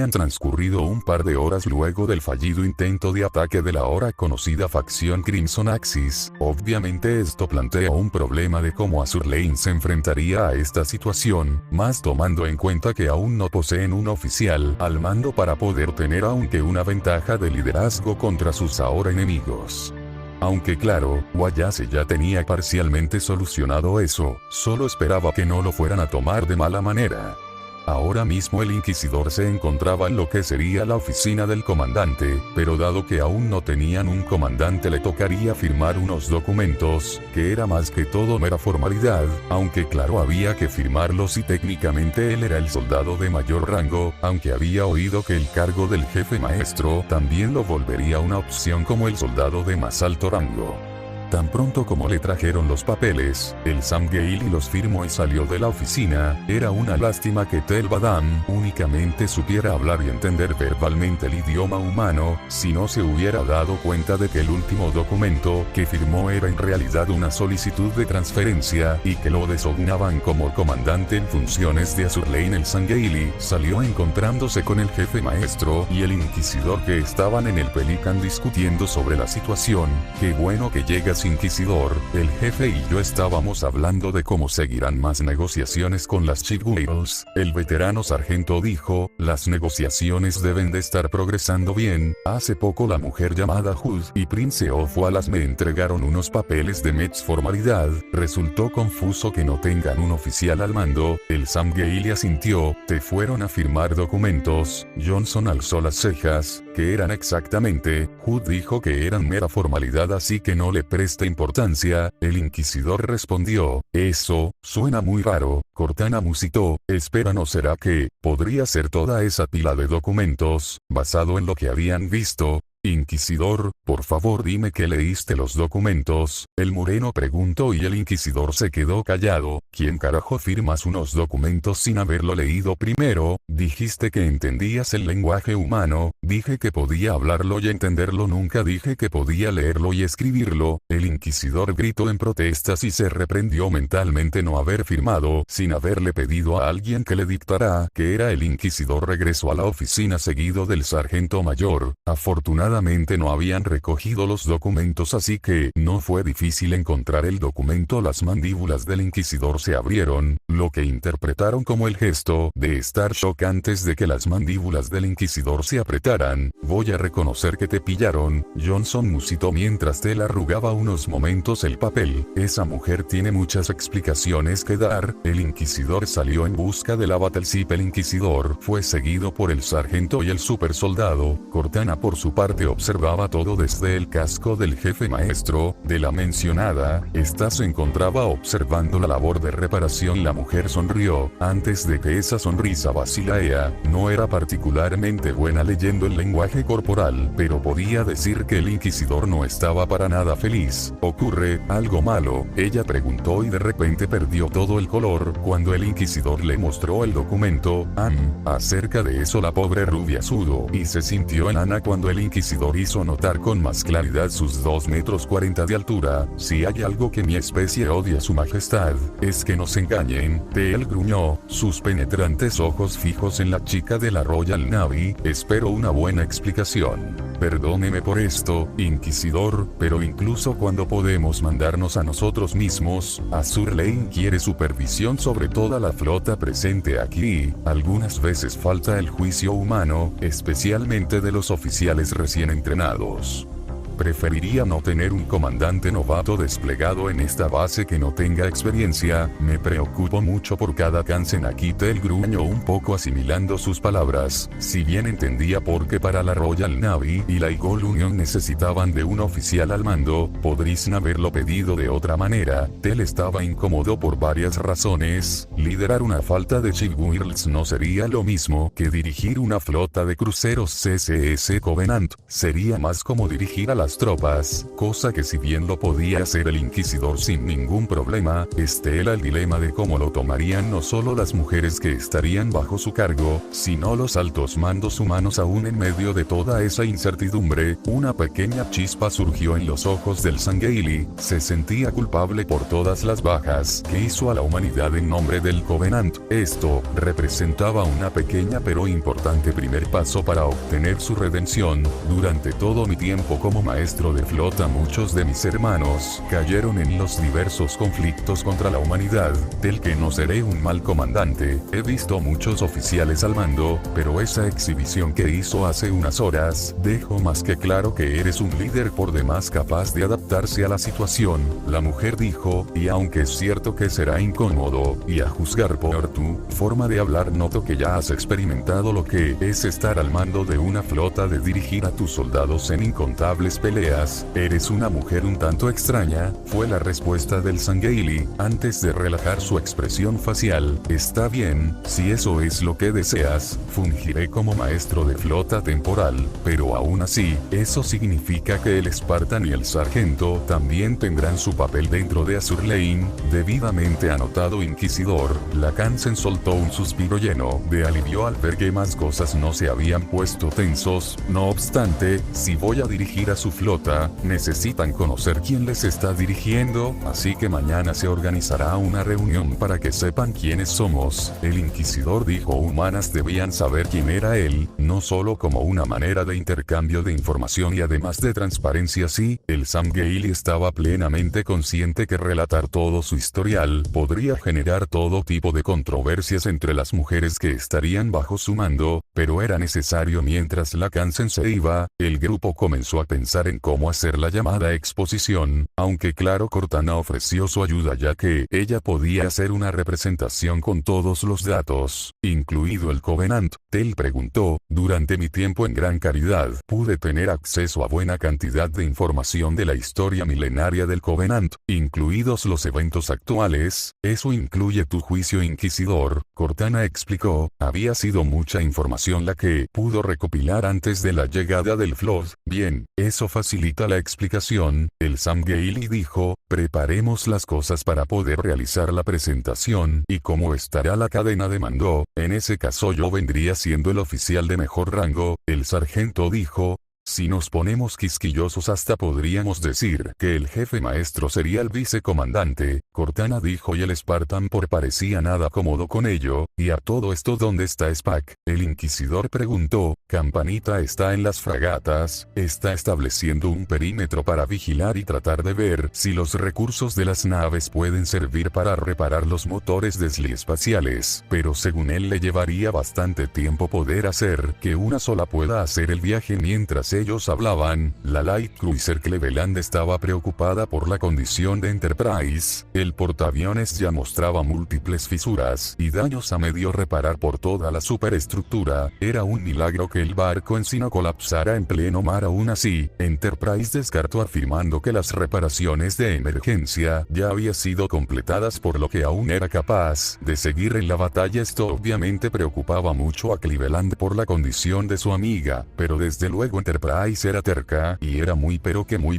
habían transcurrido un par de horas luego del fallido intento de ataque de la ahora conocida facción Crimson Axis. Obviamente esto plantea un problema de cómo Azur Lane se enfrentaría a esta situación, más tomando en cuenta que aún no poseen un oficial al mando para poder tener aunque una ventaja de liderazgo contra sus ahora enemigos. Aunque claro, Wayase ya tenía parcialmente solucionado eso, solo esperaba que no lo fueran a tomar de mala manera. Ahora mismo el Inquisidor se encontraba en lo que sería la oficina del comandante, pero dado que aún no tenían un comandante le tocaría firmar unos documentos, que era más que todo mera formalidad, aunque claro había que firmarlos y técnicamente él era el soldado de mayor rango, aunque había oído que el cargo del jefe maestro también lo volvería una opción como el soldado de más alto rango. Tan pronto como le trajeron los papeles, el Samgeili los firmó y salió de la oficina. Era una lástima que Tel Badam únicamente supiera hablar y entender verbalmente el idioma humano, si no se hubiera dado cuenta de que el último documento que firmó era en realidad una solicitud de transferencia, y que lo designaban como comandante en funciones de Azur Lane. El Samgeili salió encontrándose con el jefe maestro y el inquisidor que estaban en el Pelican discutiendo sobre la situación. Qué bueno que llegas, Inquisidor. El jefe y yo estábamos hablando de cómo seguirán más negociaciones con las Chief Whales. El veterano sargento dijo, las negociaciones deben de estar progresando bien. Hace poco la mujer llamada Hood y Prince of Wallace me entregaron unos papeles de Mets formalidad. Resultó confuso que no tengan un oficial al mando. El Samgeili asintió. ¿Te fueron a firmar documentos? Johnson alzó las cejas. ¿Qué eran exactamente? Hood dijo que eran mera formalidad, así que no le presta importancia. El inquisidor respondió, eso suena muy raro. Cortana musitó, espera, ¿no será que podría ser toda esa pila de documentos, basado en lo que habían visto? Inquisidor, por favor dime que leíste los documentos. El moreno preguntó y el inquisidor se quedó callado. ¿Quién carajo firmas unos documentos sin haberlo leído primero? Dijiste que entendías el lenguaje humano. Dije que podía hablarlo y entenderlo, nunca dije que podía leerlo y escribirlo. El inquisidor gritó en protestas y se reprendió mentalmente no haber firmado sin haberle pedido a alguien que le dictara. Que era el inquisidor regresó a la oficina seguido del sargento mayor. Afortunadamente no habían recogido los documentos, así que no fue difícil encontrar el documento. Las mandíbulas del inquisidor se abrieron, lo que interpretaron como el gesto de estar shock antes de que las mandíbulas del inquisidor se apretaran. Voy a reconocer que te pillaron, Johnson musitó mientras Tel arrugaba unos momentos el papel. Esa mujer tiene muchas explicaciones que dar. El inquisidor salió en busca de la battleship. El inquisidor fue seguido por el sargento y el super soldado. Cortana por su parte observaba todo desde el casco del jefe maestro de la mencionada. Esta se encontraba observando la labor de reparación. La mujer sonrió. Antes de que esa sonrisa vacilara, no era particularmente buena leyendo el lenguaje corporal, pero podía decir que el inquisidor no estaba para nada feliz. ¿Ocurre algo malo?, ella preguntó, y de repente perdió todo el color cuando el inquisidor le mostró el documento. Acerca de eso la pobre rubia sudó y se sintió enana cuando el inquisidor hizo notar con más claridad sus 2,40 metros de altura. Si hay algo que mi especie odia, su majestad, es que nos engañen. Tel gruñó, sus penetrantes ojos fijos en la chica de la Royal Navy. Espero una buena explicación. Perdóneme por esto, inquisidor, pero incluso cuando podemos mandarnos a nosotros mismos, Azur Lane quiere supervisión sobre toda la flota presente aquí. Algunas veces falta el juicio humano, especialmente de los oficiales recién entrenados. Preferiría no tener un comandante novato desplegado en esta base que no tenga experiencia. Me preocupo mucho por cada Kansen aquí. Tel gruñó un poco asimilando sus palabras. Si bien entendía por qué para la Royal Navy y la Eagle Union necesitaban de un oficial al mando, podrían haberlo pedido de otra manera. Tel estaba incómodo por varias razones. Liderar una falta de Chief Whales no sería lo mismo que dirigir una flota de cruceros CSS Covenant. Sería más como dirigir a la las tropas, cosa que si bien lo podía hacer el inquisidor sin ningún problema, este era el dilema de cómo lo tomarían no solo las mujeres que estarían bajo su cargo, sino los altos mandos humanos. Aún en medio de toda esa incertidumbre, una pequeña chispa surgió en los ojos del Sangheili. Se sentía culpable por todas las bajas que hizo a la humanidad en nombre del Covenant. Esto representaba una pequeña pero importante primer paso para obtener su redención. Durante todo mi tiempo como maestro de flota, muchos de mis hermanos cayeron en los diversos conflictos contra la humanidad, del que no seré un mal comandante. He visto muchos oficiales al mando, pero esa exhibición que hizo hace unas horas dejó más que claro que eres un líder por demás capaz de adaptarse a la situación. La mujer dijo, y aunque es cierto que será incómodo, y a juzgar por tu forma de hablar noto que ya has experimentado lo que es estar al mando de una flota, de dirigir a tus soldados en incontables peleas. Eres una mujer un tanto extraña, fue la respuesta del Sangheili, antes de relajar su expresión facial. Está bien, si eso es lo que deseas, fungiré como maestro de flota temporal, pero aún así, eso significa que el Spartan y el sargento también tendrán su papel dentro de Azur Lane. Debidamente anotado, inquisidor. La Kansen soltó un suspiro lleno de alivio al ver que más cosas no se habían puesto tensos. No obstante, si voy a dirigir a su flota, necesitan conocer quién les está dirigiendo, así que mañana se organizará una reunión para que sepan quiénes somos. El inquisidor dijo, humanas debían saber quién era él, no solo como una manera de intercambio de información y además de transparencia. Sí, el Sangheili estaba plenamente consciente que relatar todo su historial podría generar todo tipo de controversias entre las mujeres que estarían bajo su mando, pero era necesario. Mientras la Kansen se iba, el grupo comenzó a pensar en cómo hacer la llamada exposición, aunque claro, Cortana ofreció su ayuda ya que ella podía hacer una representación con todos los datos, incluido el Covenant. Tel preguntó, durante mi tiempo en Gran Caridad, pude tener acceso a buena cantidad de información de la historia milenaria del Covenant, incluidos los eventos actuales. Eso incluye tu juicio, inquisidor. Cortana explicó, había sido mucha información la que pudo recopilar antes de la llegada del Flood. Bien, eso facilita la explicación. El Sangheili dijo, preparemos las cosas para poder realizar la presentación. ¿Y cómo estará la cadena de mando? En ese caso yo vendría siendo el oficial de mejor rango. El sargento dijo, si nos ponemos quisquillosos hasta podríamos decir que el jefe maestro sería el vicecomandante. Cortana dijo, y el Spartan por parecía nada cómodo con ello. Y a todo esto, ¿dónde está Spack? El inquisidor preguntó. Campanita está en las fragatas, está estableciendo un perímetro para vigilar y tratar de ver si los recursos de las naves pueden servir para reparar los motores desliespaciales, pero según él le llevaría bastante tiempo poder hacer que una sola pueda hacer el viaje. Mientras ellos hablaban, la Light Cruiser Cleveland estaba preocupada por la condición de Enterprise. El portaaviones ya mostraba múltiples fisuras y daños a medio reparar por toda la superestructura. Era un milagro que el barco en sí no colapsara en pleno mar. Aún así, Enterprise descartó, afirmando que las reparaciones de emergencia ya habían sido completadas, por lo que aún era capaz de seguir en la batalla. Esto obviamente preocupaba mucho a Cleveland por la condición de su amiga, pero desde luego Enterprise era terca y era muy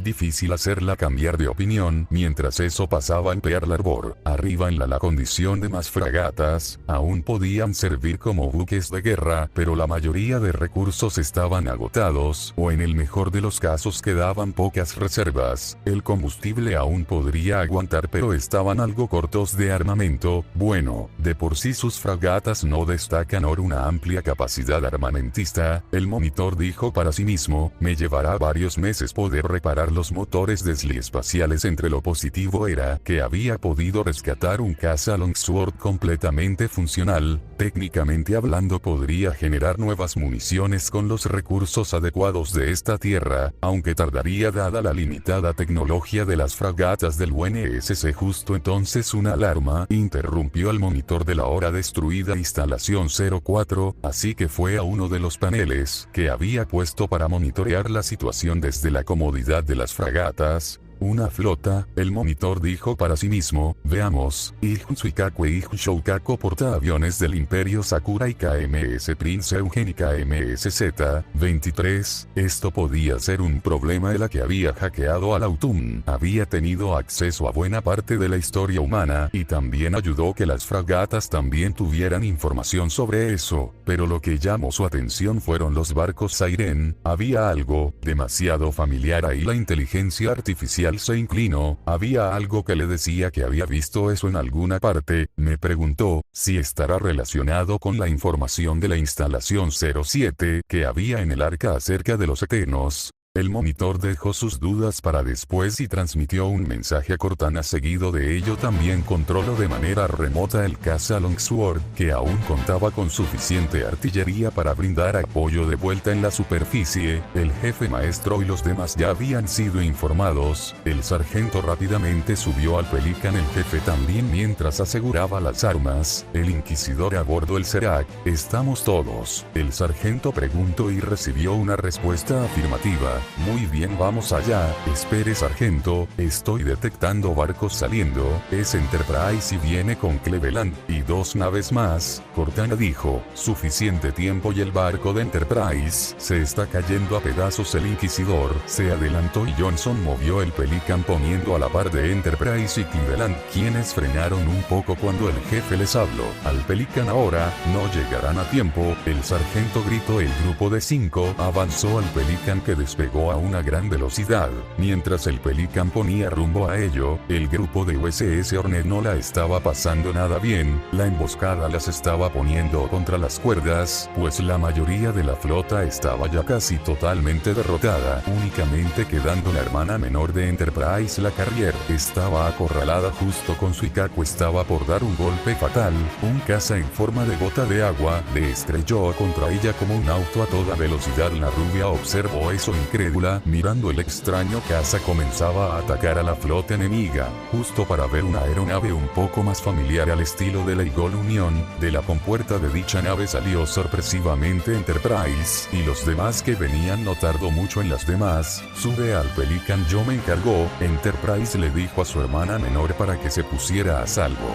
difícil hacerla cambiar de opinión. Mientras eso pasaba en Pearl Harbor, arriba en la condición de más fragatas, aún podían servir como buques de guerra, pero la mayoría de recursos estaban agotados, o en el mejor de los casos quedaban pocas reservas. El combustible aún podría aguantar, pero estaban algo cortos de armamento. Bueno, de por sí sus fragatas no destacan por una amplia capacidad armamentista. El monitor dijo para sí mismo, me llevará varios meses poder reparar los motores desliespaciales. Entre lo positivo era que había podido rescatar un caza Longsword completamente funcional. Técnicamente hablando, podría generar nuevas municiones con los recursos adecuados de esta tierra, aunque tardaría dada la limitada tecnología de las fragatas del UNSC. Justo entonces una alarma interrumpió al monitor de la ahora destruida instalación 04, así que fue a uno de los paneles que había puesto para monitorear la situación desde la comodidad de las fragatas. Una flota, el monitor dijo para sí mismo. Veamos, Ijun Suikaku e Ijun Shoukaku portaaviones del Imperio Sakura y KMS Prince Eugen y KMS Z-23. Esto podía ser un problema. El que había hackeado al Autumn había tenido acceso a buena parte de la historia humana y también ayudó que las fragatas también tuvieran información sobre eso, pero lo que llamó su atención fueron los barcos Siren. Había algo demasiado familiar ahí. La inteligencia artificial se inclinó. Había algo que le decía que había visto eso en alguna parte. Me preguntó si estará relacionado con la información de la instalación 07 que había en el arca acerca de los Eternos. El monitor dejó sus dudas para después y transmitió un mensaje a Cortana. Seguido de ello también controló de manera remota el caza Longsword, que aún contaba con suficiente artillería para brindar apoyo de vuelta en la superficie. El jefe maestro y los demás ya habían sido informados. El sargento rápidamente subió al Pelican, el jefe también, mientras aseguraba las armas. El inquisidor a bordo el Serac. ¿Estamos todos?, el sargento preguntó y recibió una respuesta afirmativa. Muy bien, vamos allá. Espere, sargento, estoy detectando barcos saliendo. Es Enterprise y viene con Cleveland y 2 naves más. Cortana dijo. Suficiente tiempo y el barco de Enterprise se está cayendo a pedazos. El inquisidor se adelantó y Johnson movió el Pelican poniendo a la par de Enterprise y Cleveland, quienes frenaron un poco cuando el jefe les habló. Al Pelican ahora, no llegarán a tiempo. El sargento gritó. El grupo de 5 avanzó al Pelican, que despegó a una gran velocidad. Mientras el Pelican ponía rumbo a ello, el grupo de USS Hornet no la estaba pasando nada bien. La emboscada las estaba poniendo contra las cuerdas, pues la mayoría de la flota estaba ya casi totalmente derrotada, únicamente quedando la hermana menor de Enterprise, la Carrier. Estaba acorralada justo con Suikaku. Estaba por dar un golpe fatal. Un caza en forma de gota de agua le estrelló contra ella como un auto a toda velocidad. La rubia observó eso incrédula. Mirando el extraño caza comenzaba a atacar a la flota enemiga, justo para ver una aeronave un poco más familiar al estilo de la Eagle Union. De la compuerta de dicha nave salió sorpresivamente Enterprise, y los demás que venían no tardó mucho en las demás. Sube al Pelican, yo me encargo. Enterprise le dijo a su hermana menor para que se pusiera a salvo.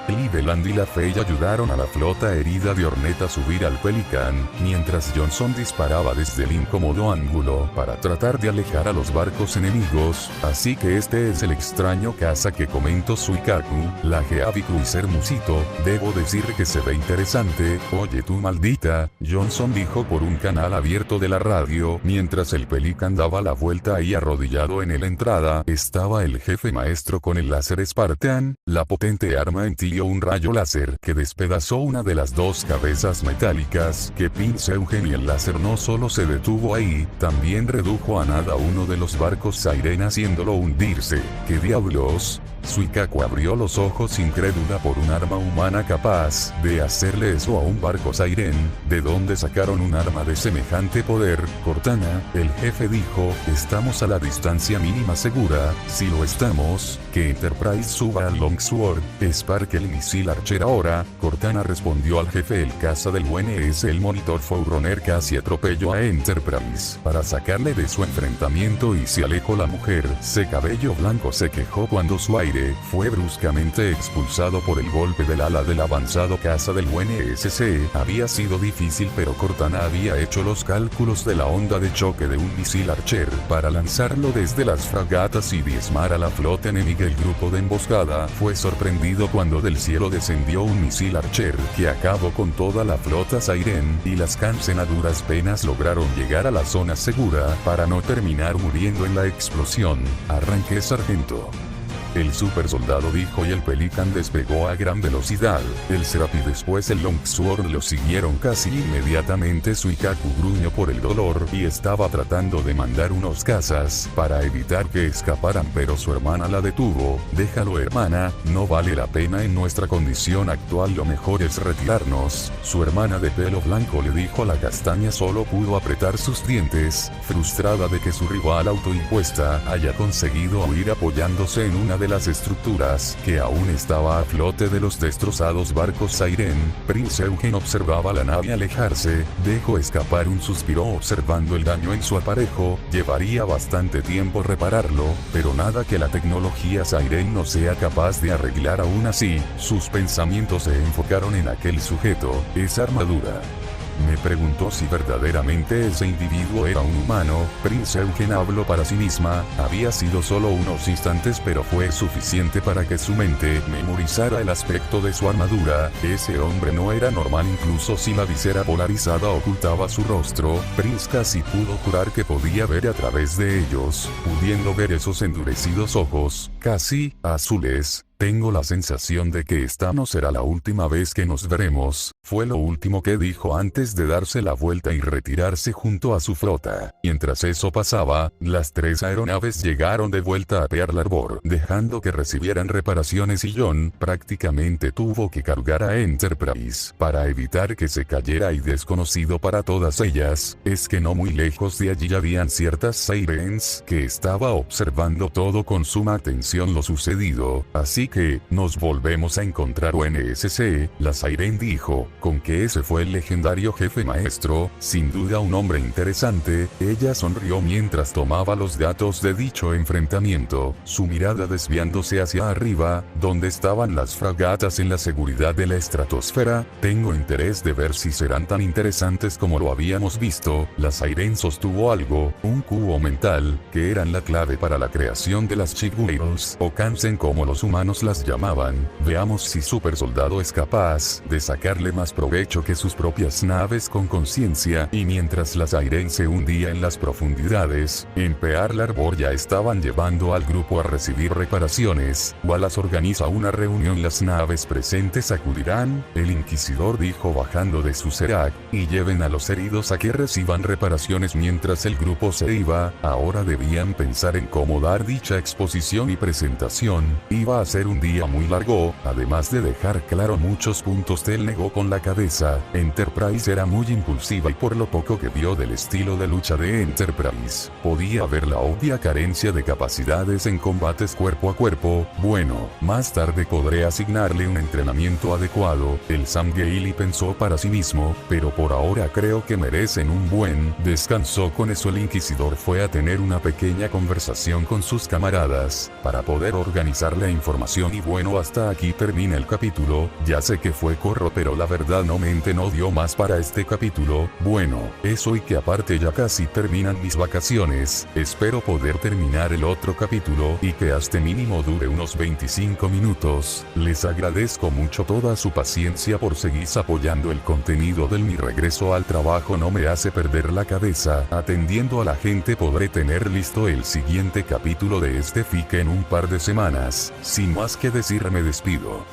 Cleveland y la Faye ayudaron a la flota herida de Hornet a subir al Pelican, mientras Johnson disparaba desde el incómodo ángulo para tratar de alejar a los barcos enemigos. Así que este es el extraño caza que comentó Suikaku, la Heavy Cruiser Musito. Debo decir que se ve interesante. Oye tú, maldita, Johnson dijo por un canal abierto de la radio. Mientras el Pelican daba la vuelta y arrodillado en la entrada, estaba el jefe maestro con el láser Spartan. La potente arma emitió un rayo láser que despedazó una de las 2 cabezas metálicas que Prince Eugen, y el láser no solo se detuvo ahí, también redujo a nada uno de los barcos Siren, haciéndolo hundirse. ¿Qué diablos? Suikaku abrió los ojos incrédula por un arma humana capaz de hacerle eso a un barco Siren. ¿De dónde sacaron un arma de semejante poder? Cortana, el jefe dijo, estamos a la distancia mínima segura. Si lo estamos, que Enterprise suba al Longsword. Spark el misil Archer ahora. Cortana respondió al jefe. El caza del UNS el Monitor Forerunner casi atropelló a Enterprise para sacarle de su enfrentamiento y se alejó. La mujer, de cabello blanco, se quejó cuando su aire fue bruscamente expulsado por el golpe del ala del avanzado caza del UNSC. Había sido difícil, pero Cortana había hecho los cálculos de la onda de choque de un misil Archer para lanzarlo desde las fragatas y diezmar a la flota enemiga. El grupo de emboscada fue sorprendido cuando del cielo descendió un misil Archer que acabó con toda la flota Siren, y las Kansen a duras penas lograron llegar a la zona segura para no terminar muriendo en la explosión. Arranqué, sargento. El super soldado dijo, y el Pelican despegó a gran velocidad. El Seraph y después el Longsword lo siguieron casi inmediatamente. Suikaku gruñó por el dolor y estaba tratando de mandar unos cazas para evitar que escaparan, pero su hermana la detuvo. Déjalo, hermana, no vale la pena en nuestra condición actual, lo mejor es retirarnos. Su hermana de pelo blanco le dijo. La castaña solo pudo apretar sus dientes, frustrada de que su rival autoimpuesta haya conseguido huir apoyándose en una de las estructuras que aún estaba a flote de los destrozados barcos Siren, Prince Eugen observaba la nave alejarse, dejó escapar un suspiro observando el daño en su aparejo. Llevaría bastante tiempo repararlo, pero nada que la tecnología Siren no sea capaz de arreglar. Aún así, sus pensamientos se enfocaron en aquel sujeto, esa armadura. Me preguntó si verdaderamente ese individuo era un humano. Prince Eugen habló para sí misma. Había sido solo unos instantes, pero fue suficiente para que su mente memorizara el aspecto de su armadura. Ese hombre no era normal, incluso si la visera polarizada ocultaba su rostro. Prince casi pudo jurar que podía ver a través de ellos, pudiendo ver esos endurecidos ojos, casi azules. Tengo la sensación de que esta no será la última vez que nos veremos, fue lo último que dijo antes de darse la vuelta y retirarse junto a su flota. Mientras eso pasaba, las 3 aeronaves llegaron de vuelta a Pearl Harbor, dejando que recibieran reparaciones, y John prácticamente tuvo que cargar a Enterprise para evitar que se cayera. Y desconocido para todas ellas, es que no muy lejos de allí habían ciertas Sirens que estaba observando todo con suma atención lo sucedido. Así que, nos volvemos a encontrar UNSC, la Siren dijo, con que ese fue el legendario jefe maestro, sin duda un hombre interesante. Ella sonrió mientras tomaba los datos de dicho enfrentamiento, su mirada desviándose hacia arriba, donde estaban las fragatas en la seguridad de la estratosfera. Tengo interés de ver si serán tan interesantes como lo habíamos visto. La Siren sostuvo algo, un cubo mental, que eran la clave para la creación de las Chief Whales, o Kansen como los humanos las llamaban. Veamos si Super Soldado es capaz de sacarle más provecho que sus propias naves con conciencia. Y mientras la Siren se hundía en las profundidades, en Pearl Harbor ya estaban llevando al grupo a recibir reparaciones. Wallace organiza una reunión. Las naves presentes acudirán, el Inquisidor dijo bajando de su Serac, y lleven a los heridos a que reciban reparaciones. Mientras el grupo se iba, ahora debían pensar en cómo dar dicha exposición y presentación. Iba a ser un día muy largo, además de dejar claro muchos puntos. Él negó con la cabeza. Enterprise era muy impulsiva, y por lo poco que vio del estilo de lucha de Enterprise, podía ver la obvia carencia de capacidades en combates cuerpo a cuerpo. Bueno, más tarde podré asignarle un entrenamiento adecuado, el Sam Gailey pensó para sí mismo, pero por ahora creo que merecen un buen descanso. Con eso el Inquisidor fue a tener una pequeña conversación con sus camaradas, para poder organizar la información. Y bueno, hasta aquí termina el capítulo. Ya sé que fue corto, pero la verdad no dio más para este capítulo. Bueno, eso, y que aparte ya casi terminan mis vacaciones. Espero poder terminar el otro capítulo y que hasta mínimo dure unos 25 minutos. Les agradezco mucho toda su paciencia por seguir apoyando el contenido del Mi Regreso al Trabajo. No me hace perder la cabeza. Atendiendo a la gente, podré tener listo el siguiente capítulo de este fic en un par de semanas. Sin más que decir, me despido.